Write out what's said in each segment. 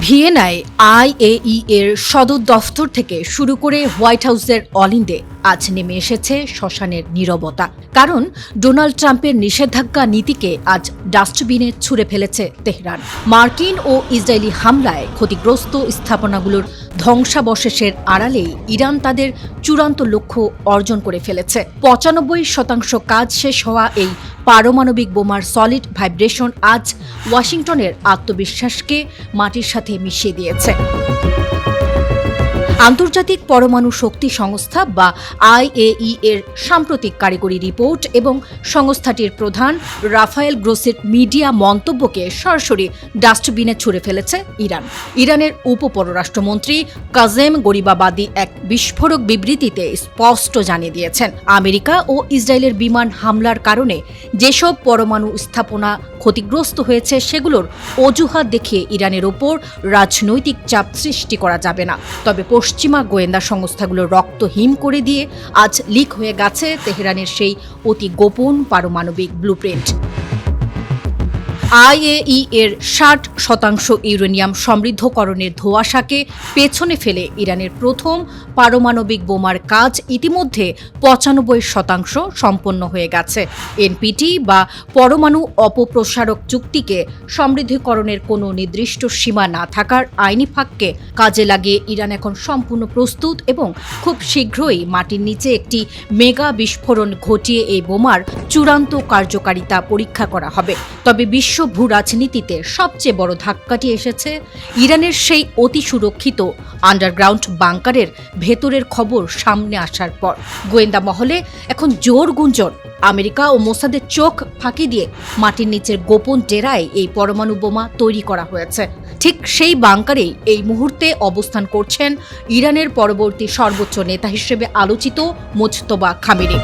ভিয়েনায় আইএই এর সদর দফতর থেকে শুরু করে হোয়াইট হাউসের অলিন্দে আজ নেমে এসেছে শ্মশানের নীরবতা। কারণ ডোনাল্ড ট্রাম্পের নিষেধাজ্ঞা নীতিকে আজ ডাস্টবিনে ছুঁড়ে ফেলেছে তেহরান। মার্কিন ও ইসরায়েলি হামলায় ক্ষতিগ্রস্ত স্থাপনাগুলোর ধ্বংসাবশেষের আড়ালেই ইরান তাদের চূড়ান্ত লক্ষ্য অর্জন করে ফেলেছে। ৯৫% কাজ শেষ হওয়া এই পারমাণবিক বোমার সলিড ভাইব্রেশন আজ ওয়াশিংটনের আত্মবিশ্বাসকে মাটির সাথে মিশিয়ে দিয়েছে। আন্তর্জাতিক পরমাণু শক্তি সংস্থা বা আইএই এর সাম্প্রতিক কারিগরি রিপোর্ট এবং সংস্থাটির প্রধান রাফায়েল গ্রোসির মিডিয়া মন্তব্যকে সরাসরি ডাস্টবিনে ছুঁড়ে ফেলেছে ইরান। ইরানের উপপররাষ্ট্রমন্ত্রী কাজেম গরিবাবাদী এক বিস্ফোরক বিবৃতিতে স্পষ্ট জানিয়ে দিয়েছেন, আমেরিকা ও ইসরায়েলের বিমান হামলার কারণে যেসব পরমাণু স্থাপনা ক্ষতিগ্রস্ত হয়েছে সেগুলোর অজুহাত দেখিয়ে ইরানের ওপর রাজনৈতিক চাপ সৃষ্টি করা যাবে না। তবে পশ্চিমা গোয়েন্দা সংস্থাগুলো রক্ত হিম করে দিয়ে আজ লিক হয়ে গেছে তেহরানের সেই অতি গোপন পারমাণবিক ব্লুপ্রিন্ট। আইএই এর ৬০% ইউরেনিয়াম সমৃদ্ধকরণের ধোঁয়াশাকে পেছনে ফেলে ইরানের প্রথম পারমাণবিক বোমার কাজ ইতিমধ্যে ৯৫% সম্পন্ন হয়ে গেছে। এনপিটি বা পরমাণু অপপ্রসারক চুক্তিকে সমৃদ্ধকরণের কোনো নির্দিষ্ট সীমা না থাকার আইনি ফাঁককে কাজে লাগিয়ে ইরান এখন সম্পূর্ণ প্রস্তুত এবং খুব শীঘ্রই মাটির নিচে একটি মেগা বিস্ফোরণ ঘটিয়ে এই বোমার চূড়ান্ত কার্যকারিতা পরীক্ষা করা হবে। তবে বিশ্ব ভূ রাজনীতিতে সবচেয়ে বড় ধাক্কাটি এসেছে ইরানের সেই অতি সুরক্ষিত আন্ডারগ্রাউন্ড বাংকারের ভেতরের খবর সামনে আসার পর। গোয়েন্দা মহলে এখন জোর গুঞ্জন, আমেরিকা ও মোসাদের চোখ ফাঁকি দিয়ে মাটির নিচের গোপন ডেরায় এই পরমাণু বোমা তৈরি করা হয়েছে। ঠিক সেই বাংকারেই এই মুহূর্তে অবস্থান করছেন ইরানের পরবর্তী সর্বোচ্চ নেতা হিসেবে আলোচিত মোজতবা খামেনি।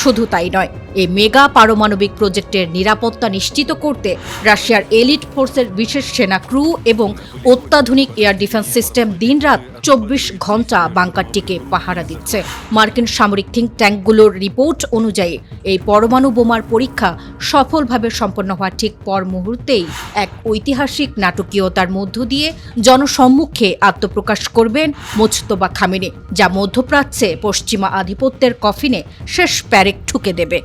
শুধু তাই নয়, এই মেগা পারমাণবিক প্রজেক্টের নিরাপত্তা নিশ্চিত করতে রাশিয়ার এলিট ফোর্সের বিশেষ সেনা ক্রু এবং অত্যাধুনিক এয়ার ডিফেন্স সিস্টেম দিনরাত ২৪ ঘণ্টা বাংকারটিকে পাহারা দিচ্ছে। মার্কিন সামরিক থিঙ্ক ট্যাঙ্কগুলোর রিপোর্ট অনুযায়ী এই পরমাণু বোমার পরীক্ষা সফলভাবে সম্পন্ন হওয়ার ঠিক পর মুহূর্তেই এক ঐতিহাসিক নাটকীয়তার মধ্য দিয়ে জনসম্মুখে আত্মপ্রকাশ করবেন মোজতবা খামেনি, যা মধ্যপ্রাচ্যে পশ্চিমা আধিপত্যের কফিনে শেষ প্যারেক ঠুকে দেবে।